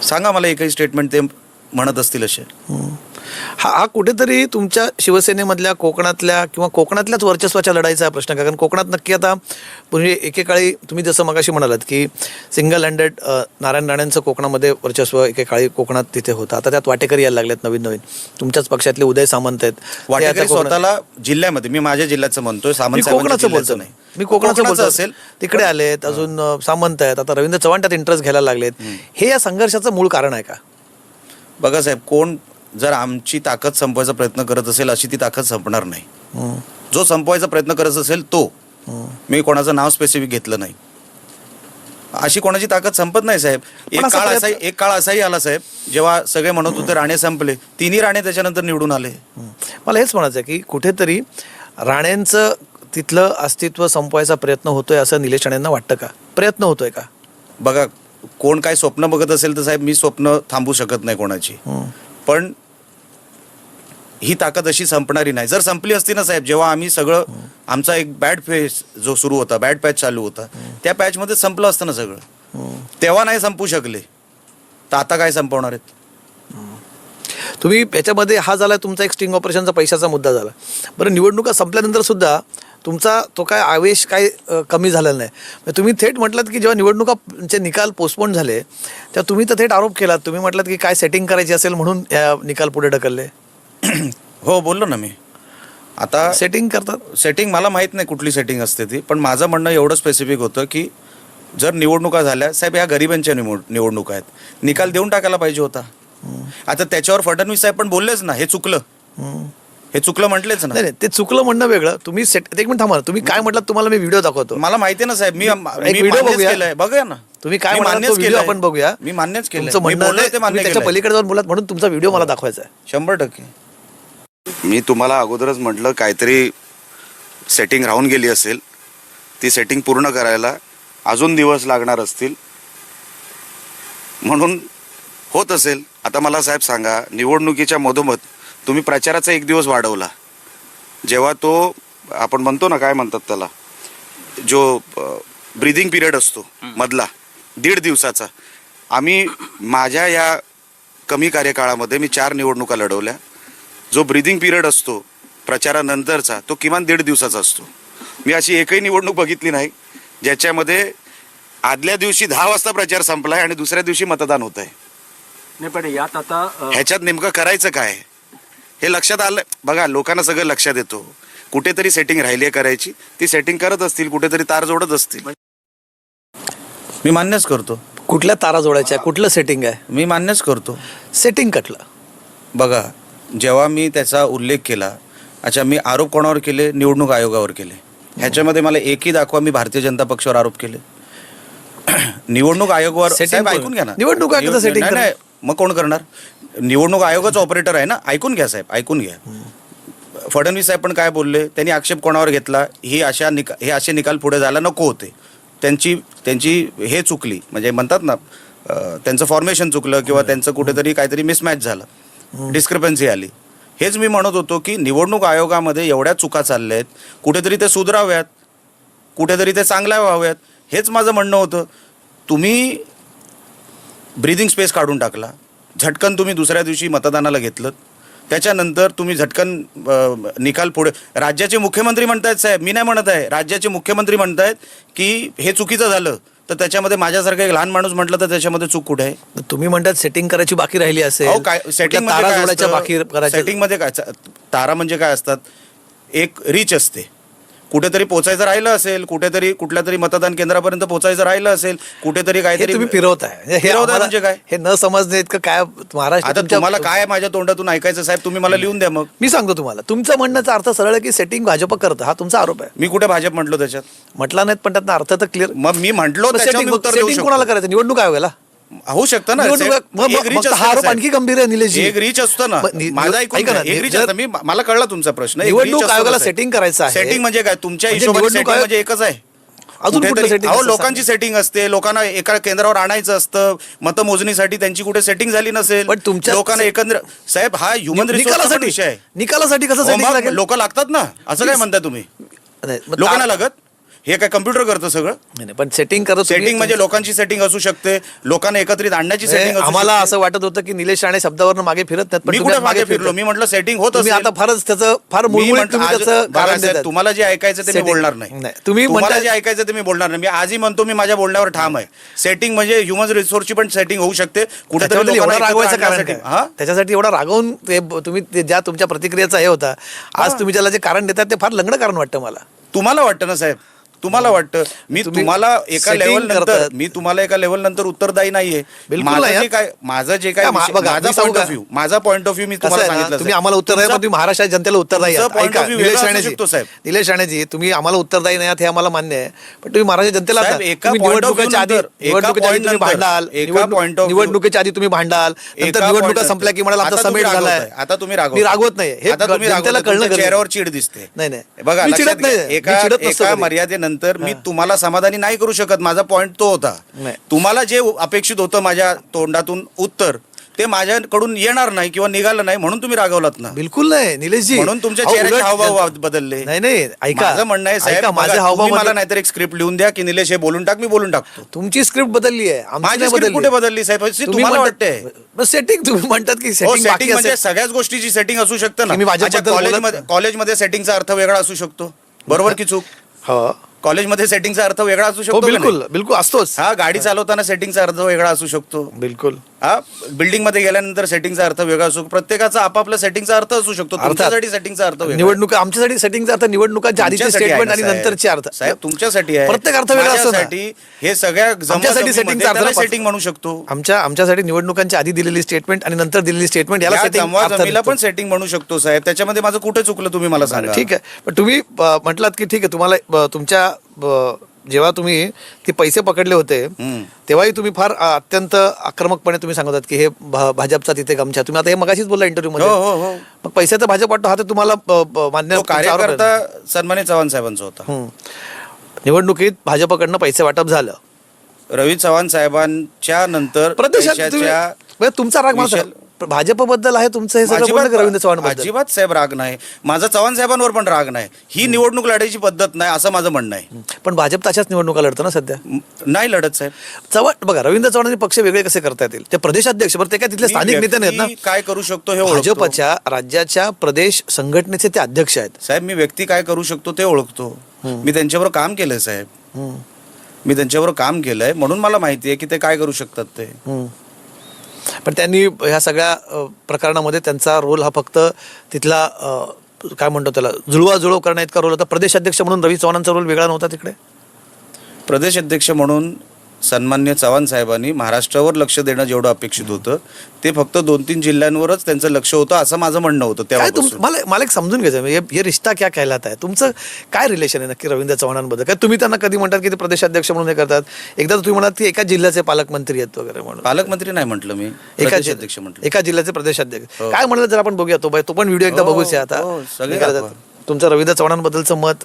सांगा मला एकही स्टेटमेंट ते म्हणत असतील असे. हा कुठेतरी तुमच्या शिवसेनेमधल्या कोकणातल्या किंवा कोकणातल्याच वर्चस्वाच्या लढाईचा हा प्रश्न आहे. कारण कोकणात नक्की आता म्हणजे एकेकाळी तुम्ही जसं मगाशी म्हणालात की सिंगल हँडेड नारायण राणेंचं कोकणामध्ये वर्चस्व एकेकाळी कोकणात तिथे होतं. आता त्यात वाटेकरी यायला लागलेत नवीन. तुमच्याच पक्षातले उदय सामंत आहेत. वाटेकरी स्वतःला जिल्ह्यामध्ये, मी माझ्या जिल्ह्याचं म्हणतोय, सामंत कोकणाचं बोलतो नाही, मी कोकणाचं बोलतो असेल तिकडे आलेत. अजून सामंत आहेत, आता रवींद्र चव्हाण त्यात इंटरेस्ट घ्यायला लागलेत. हे या संघर्षाचं मूळ कारण आहे का? बघा साहेब, कोण जर आमची ताकद संपवायचा प्रयत्न करत असेल अशी ती ताकद संपणार नाही. जो संपवायचा प्रयत्न करत असेल तो, मी कोणाचं नाव स्पेसिफिक घेतलं नाही, अशी कोणाची ताकद संपत नाही साहेब. एक काळ असाही आला साहेब जेव्हा सगळे म्हणत होते राणे संपले, तिन्ही राणे त्याच्यानंतर निवडून आले. मला हेच म्हणायचं आहे की कुठेतरी राणेंचं तिथलं अस्तित्व संपवायचा प्रयत्न होतोय असं निलेश राणेंना वाटतं का? प्रयत्न होतोय का? बघा, कोण काय स्वप्न बघत असेल तर साहेब मी स्वप्न थांबू शकत नाही कोणाची, पण ही ताकद अशी संपणारी नाही. जर संपली असती ना साहेब, जेव्हा आम्ही सगळं आमचा एक बॅड फेज जो सुरू होता, बॅड पॅच चालू होता, त्या पॅचमध्ये संपलं असतं ना सगळं. तेव्हा नाही संपू शकले तर आता काय संपवणार आहेत? तुम्ही याच्यामध्ये हा झाला तुमचा एक स्टिंग ऑपरेशनचा पैशाचा मुद्दा झाला. बरं, निवडणुका संपल्यानंतर सुद्धा तुमचा तो काय आवेश काय कमी झालेला नाही. तुम्ही थेट म्हटलात की जेव्हा निवडणुकाचे निकाल पोस्टपोन झाले तेव्हा तुम्ही तर थेट आरोप केलात. तुम्ही म्हटलात की काय सेटिंग करायची असेल म्हणून या निकाल पुढे ढकलले. हो, बोललो ना मी. आता सेटिंग करतात. सेटिंग मला माहीत नाही कुठली सेटिंग असते ती, पण माझं म्हणणं एवढं स्पेसिफिक होतं की जर निवडणुका झाल्या साहेब, ह्या गरिबांच्या निवडणुका आहेत, निकाल देऊन टाकायला पाहिजे होता. आता त्याच्यावर फडणवीस साहेब पण बोललेच ना, हे चुकलं, हे चुकलं म्हटलेच ना. नाही, ते चुकलं म्हणणं वेगळं. तुम्ही एक मिनिट थांबा, तुम्ही काय म्हटलं तुम्हाला मी व्हिडिओ दाखवतो. मला माहिती आहे ना साहेब, मी व्हिडिओ बघूया, बघूया ना तुम्ही काय मान्यच केलं, आपण बघूया. मी मान्यच केलं, तुमचं म्हणणं त्याच्या पलीकडे जाऊन बोलत म्हणून तुमचा व्हिडिओ मला दाखवायचा आहे. 100%. मी तुम्हाला अगोदरच म्हटलं काहीतरी सेटिंग राहून गेली असेल, ती सेटिंग पूर्ण करायला अजून दिवस लागणार असतील म्हणून होत असेल. आता मला साहेब सांगा, निवडणुकीच्या मधोमध तुम्ही प्रचाराचा 1 दिवस वाढवला, जेव्हा तो आपण म्हणतो ना, काय म्हणतात त्याला, जो ब्रीदिंग पिरियड असतो मधला 1.5 दिवसाचा, आम्ही माझ्या या कमी कार्यकाळामध्ये मी 4 निवडणुका लढवल्या. जो ब्रीदिंग पिरियड असतो प्रचारानंतरचा तो किमान 1.5 दिवसाचा असतो. मी अशी एकही निवडणूक बघितली नाही ज्याच्यामध्ये आदल्या दिवशी 10 वाजता प्रचार संपलाय आणि दुसऱ्या दिवशी मतदान होत आहे. नाही, पण यात आता ह्याच्यात नेमकं करायचं काय हे लक्षात आलं. बघा, लोकांना सगळं लक्षात येतो, कुठेतरी सेटिंग राहिली आहे करायची, ती सेटिंग करत असतील, कुठेतरी तार जोडत असतील. मी मान्यच करतो. कुठल्या तारा जोडायच्या, कुठलं सेटिंग आहे? मी मान्यच करतो. सेटिंग कटलं. बघा, जेव्हा मी त्याचा उल्लेख केला, अच्छा, मी आरोप कोणावर केले? निवडणूक आयोगावर केले. ह्याच्यामध्ये मला एकही दाखवा मी भारतीय जनता पक्षावर आरोप केले. निवडणूक आयोगावर साहेब ऐकून घ्या ना. निवडणूक आयोगाचं सेटिंग नाही, मग कोण करणार? निवडणूक आयोगाचा ऑपरेटर आहे ना. ऐकून घ्या साहेब, ऐकून घ्या. फडणवीस साहेब पण काय बोलले, त्यांनी आक्षेप कोणावर घेतला? हे असे निकाल पुढे जायला नको होते. त्यांची हे चुकली, म्हणजे म्हणतात ना, त्यांचं फॉर्मेशन चुकलं किंवा त्यांचं कुठेतरी काहीतरी मिसमॅच झालं, डिस्क्रिपन्सी आली. हेच मी म्हणत होतो की निवडणूक आयोगामध्ये एवढ्या चुका चालल्या आहेत, कुठेतरी ते सुधाराव्यात, कुठेतरी ते चांगल्या व्हाव्यात. हेच माझं म्हणणं होतं. तुम्ही ब्रीदिंग स्पेस काढून टाकला, झटकन तुम्ही दुसऱ्या दिवशी मतदानाला घेतलं, त्याच्यानंतर तुम्ही झटकन निकाल पुढे. राज्याचे मुख्यमंत्री म्हणतायत साहेब, मी नाही म्हणत आहे, राज्याचे मुख्यमंत्री म्हणतायत की हे चुकीचं झालं, तर त्याच्यामध्ये माझ्यासारखं एक लहान माणूस म्हटलं तर त्याच्यामध्ये चूक कुठे आहे? तुम्ही म्हणतात सेटिंग करायची बाकी राहिली असेल. काय सेटिंग बाकी करायचं? सेटिंगमध्ये काय, तारा म्हणजे काय असतात? एक रीच असते, कुठेतरी पोचायचं राहिलं असेल, कुठेतरी कुठल्या तरी मतदान केंद्रापर्यंत पोचायचं राहिलं असेल, कुठेतरी काहीतरी तुम्ही फिरवताय. म्हणजे काय? हे न समजणे इतकं काय महाराष्ट्र? आता तुम्हाला काय माझ्या तोंडातून ऐकायचं साहेब, तुम्ही मला लिहून द्या. मग मी सांगतो तुम्हाला, तुमचं म्हणण्याचा अर्थ सरळ आहे की सेटिंग भाजप करतं, हा तुमचा आरोप आहे. मी कुठे भाजप म्हटलो त्याच्यात? म्हटलं नाहीत, पण त्यातनं अर्थ तर क्लिअर. मग मी म्हटलो सेटिंग कोणाला करायचं? निवडणूक आयोगाला होऊ शकतं ना. हा आरोप आणखी गंभीर आहे निलेश. एक रीच असतो ना, माझा ऐकून एक रीच असतं. मी मला कळला तुमचा प्रश्न. निवडणूक आयोगाला सेटिंग करायचं आहे. सेटिंग म्हणजे काय? तुमच्या हिशोबाने सेटिंग म्हणजे एकच आहे. लोकांची सेटिंग असते, लोकांना एका केंद्रावर आणायचं असतं मतमोजणीसाठी, त्यांची कुठे सेटिंग झाली नसेल. पण तुमच्या लोकांना एकंदर साहेब हा ह्युमन रिसोर्स विषय आहे. निकालासाठी कसं सेटिंग लागेल? लोक लागतात ना, असं काय म्हणताय तुम्ही? लोकांना लागत? हे काय कम्प्युटर करतं सगळं? नाही, पण सेटिंग करत तुम्ही- सेटिंग म्हणजे लोकांची सेटिंग असू शकते, लोकांना एकत्रित आणण्याची सेटिंग आम्हाला असं वाटत होतं की निलेश राणे शब्दावरनं मागे फिरत नाहीत, पण मी तुम्ही कुठे मागे फिरलो? मी म्हटलं सेटिंग होत तुम्ही असेल. आता फारच त्याचं फार मी मुळमुळीत म्हटलं तुम्ही आज- त्याचं बघा कारण साहेब, देतात. तुम्हाला जे ऐकायचं ते मी Setting. बोलणार नाही. नाही, तुम्ही तुम्हाला म्हणताय- जे ऐकायचं ते मी बोलणार नाही. मी आजही म्हणतो, मी माझ्या बोलण्यावर ठाम आहे. सेटिंग म्हणजे ह्युमन रिसोर्सची पण सेटिंग होऊ शकते कुठेतरी. त्याच्याबद्दल एवढं लोकांना रागवायचं एकत्र कारण आणण्यासाठी. काय? हा? त्याच्यासाठी एवढा रागवून तुम्ही ज्या तुमच्या प्रतिक्रियेचा हे होता, आज तुम्ही त्याला जे कारण देतात ते फार लंगडं कारण वाटतं मला. तुम्हाला वाटतं ना साहेब, तुम्हाला वाटतं मी तुम्ही तुम्हाला एका setting लेवल नंतर करतात. मी तुम्हाला एका लेवल नंतर उत्तरदायी नाहीये. बिलकुल माझं नाही, जे हा. काय माझं जे काय काय, विषय- बघा, माझा मी सांगू पॉईंट ऑफ का? व्ह्यू माझा पॉईंट ऑफ व्ह्यू मी कसं तुम्हाला आहे ना, सांगितलं तुम्ही साहेब. आम्हाला उत्तर द्या, पण तुमचा- तुम्ही महाराष्ट्राच्या जनतेला उत्तरदायी तुमचं आहात. point ऐका, of view निलेश वेगळा असू राणेजी, शकतो, साहेब. निलेश राणेजी, तुम्ही आम्हाला उत्तरदायी नाही आहात हे आम्हाला मान्य आहे, पण तुम्ही महाराष्ट्राच्या जनतेला साहेब, आता- एका तुम्ही point of view निवडणुकीच्या आधी नंतर, एका निवडणुकीच्या आधी point तुम्ही नंतर, भांडाल, एका point of view- निवडणुकीच्या आधी तुम्ही भांडाल, नंतर एका निवडणुका point- संपल्या की म्हणाल आमचा आता तुम्ही समेट झालाय. रागवताय. आता तुम्ही रागवताय. मी रागवत नाही, हे आता तुम्ही जनतेला रागवताय. कळलं तुमच्या गरजेचं. चेहऱ्यावर चीड दिसते. नाही, नाही. बघा, मी लक्षात चिडत घ्या. नाही. मी एका चिडत नसतो एका कधी. मर्यादेनंतर मी तुम्हाला समाधानी नाही करू शकत. माझा पॉईंट तो होता. नाही. तुम्हाला जे अपेक्षित होतं माझ्या तोंडातून उत्तर, ते माझ्याकडून येणार नाही किंवा निघालं नाही म्हणून तुम्ही रागवलात ना. बिलकुल नाही निलेशजी, म्हणून तुमच्या अहो, चेहऱ्याचे उलट हावभाव बदलले. नाही नाही, ऐका, माझं म्हणणं आहे साहेब, ऐका, माझे बघा, हावभाव तुम्ही मला बदल- नाहीतर एक स्क्रिप्ट लिहून द्या की निलेश हे बोलून टाक, मी बोलून टाकतो. तुमची स्क्रिप्ट बदलली आहे, आमची माझी नाही स्क्रिप्ट बदलली. कुठे बदलली साहेब? तुम्हाला वाटतंय सेटिंग तुम्ही म्हणतात की हो, सेटिंग बाकी सेटिंग म्हणजे असेल. सगळ्याच गोष्टीची सेटिंग असू शकतं की मी ना. भाजपबद्दल बोलत- कॉलेजमध्ये सेटिंगचा अर्थ वेगळा असू शकतो, बरोबर की चूक? हो कॉलेजमध्ये सेटिंगचा अर्थ वेगळा असू हो, शकतो का नाही? बिलकुल बिलकुल असतोच. हा, गाडी चालवताना सेटिंगचा अर्थ वेगळा असू शकतो. बिलकुल हा, बिल्डिंग मध्ये गेल्यानंतर सेटिंगचा अर्थ वेगळा असू, प्रत्येकाचा आपापला सेटिंगचा अर्थ असू शकतो. तुमच्यासाठी सेटिंगचा अर्थ वेगळा. निवडणुका आमच्यासाठी सेटिंगचा अर्थ निवडणुकांच्या आधीचे तुमच्यासाठी आहे स्टेटमेंट ना, आणि साहेब. नंतरचे अर्थ. साहेब, तुमच्यासाठी आहे. प्रत्येक अर्थ वेगळा असतो ना. माझ्यासाठी हे सगळ्या आमच्यासाठी सेटिंगचा अर्थ सेटिंग म्हणू शकतो. आमच्यासाठी निवडणुकांच्या आधी दिलेली स्टेटमेंट आणि नंतर दिलेली स्टेटमेंट याला या सेटिंग जमवाजमीला पण सेटिंग म्हणू शकतो साहेब. त्याच्यामध्ये माझं कुठे चुकलं तुम्ही मला सांगा. ठीक आहे, पण तुम्ही म्हटलात की ठीक आहे, तुम्हाला तुमच्या जेव्हा तुम्ही ते पैसे पकडले होते तेव्हाही तुम्ही फार अत्यंत आक्रमकपणे तुम्ही सांगत होतात की हे भाजपचा तिथे गमछा. तुम्ही आता हे मगाशीच बोलला इंटरव्ह्यू मध्ये. हो, हो, हो. मग पैशाचा भाजप वाटतो हा तर तुम्हाला मान्य तो तुमचा आरोप आहे. कार्यकर्ता सन्मानित चव्हाण साहेबांचा होता. निवडणुकीत भाजपकडनं पैसे वाटप झालं. रवी चव्हाण साहेबांच्या नंतर प्रदेशात तुम्ही- पैशाच्या म्हणजे तुमचा राग मला विषय- भाजपबद्दल आहे तुमचं हे सगळं बोलणं का रवींद्र चव्हाण बद्दल? अजिबात साहेब राग नाही माझा. चव्हाण साहेबांवर पण राग नाही. ही निवडणूक लढायची पद्धत नाही असं माझं म्हणणं आहे. पण भाजप तशाच निवडणुका लढतं ना सध्या. नाही लढत साहेब. चव्हाण बघा, रवींद्र चव्हाणांचे पक्ष वेगळे कसे करता येतील? ते प्रदेशाध्यक्ष बरं, ते काय तिथले मी स्थानिक नेते नाहीत ना. व्यक्ती काय करू शकतो हे ओळखतो. भाजपच्या राज्याच्या प्रदेश संघटनेचे ते अध्यक्ष आहेत. साहेब, मी व्यक्ती काय करू शकतो ते ओळखतो. मी त्यांच्याबरोबर काम केलंय साहेब. मी त्यांच्याबरोबर काम केलंय म्हणून मला माहिती आहे की ते काय करू शकतात ते. पण त्यांनी ह्या सगळ्या प्रकरणामध्ये त्यांचा रोल हा फक्त तिथला काय म्हणतो त्याला जुळवाजुळव करण्या इतका रोल होता. प्रदेशाध्यक्ष म्हणून रवी चव्हाणांचा रोल वेगळा नव्हता तिकडे. प्रदेश अध्यक्ष म्हणून सन्मान्य चव्हाण साहेबांनी महाराष्ट्रावर लक्ष देणं जेवढं अपेक्षित होतं ते फक्त 2-3 जिल्ह्यांवरच त्यांचं लक्ष होतं असं माझं म्हणणं होतं काय तेव्हापासून. मला एक समजून घ्यायचं आहे, हे रिश्ता क्या कहलाता आहे? तुमचं काय रिलेशन आहे नक्की रवींद्र चव्हाणांबद्दल? काय तुम्ही त्यांना कधी म्हणतात की ते प्रदेशाध्यक्ष म्हणून हे करतात? एकदा तुम्ही म्हणाल की एका जिल्ह्याचे पालकमंत्री आहेत वगैरे म्हणून. पालकमंत्री नाही म्हटलं मी, अध्यक्ष म्हटलं. एका जिल्ह्याचे प्रदेशाध्यक्ष हो. काय म्हणलं जर आपण बघूया तो पण व्हिडिओ एकदा हो, बघूच आता. हो, सगळे तुमचं रवींद्र चव्हाणांबद्दलचं मत